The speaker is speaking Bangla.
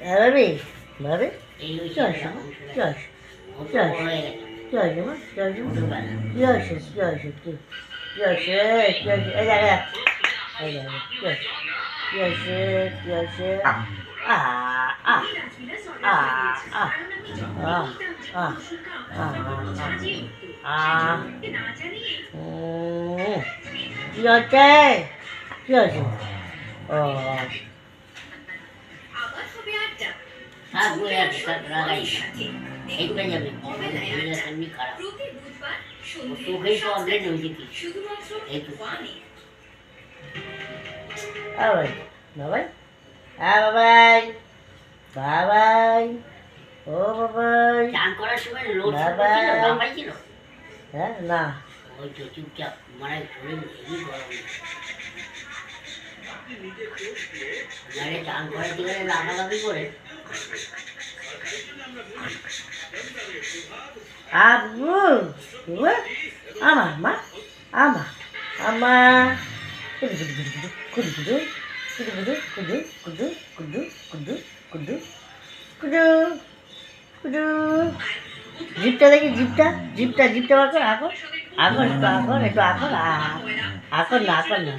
ভাবি ভাবি এই ওই কি হয়েছে মা? কি হয়েছে? ও তো বড় হয়ে গেছে কি হয়েছে মা? কি হয়েছে মা? ছোটবেলা কি হয়েছে? কি হয়েছে? কি হয়েছে? কি হয়েছে? এই দেখ এই দেখ কি হয়েছে? কি হয়েছে? কি হয়েছে? আ আ আ আ আ আ আ কি হচ্ছে? কি হয়েছে? ও থাক বলে আছে থাক রাগাই এইটা যাবে মেজাজ এমনি খারাপ ও চোখেই প্রবলেম হয়েছে কি এইটুকু বাবাই বাবাই হ্যাঁ বাবাই বাবাই ও বাবাই চান করার সময় লোড বাবা। ছিল বাবাই ছিল হ্যাঁ না ওই তো চুপচাপ মারাই শরীর হেভি গরম নাহলে চান করাতে গেলে লাফালাফি করে আবু আমা মা আমা আমা Kudu Kudu Kudu Kudu Kudu Kudu Kudu Kudu Kudu Kudu Kudu জিপটা দেখি জিপটা জিপটা জিপটা বার কর আকর আকর একটু আকর একটু আকর আকর না আকর না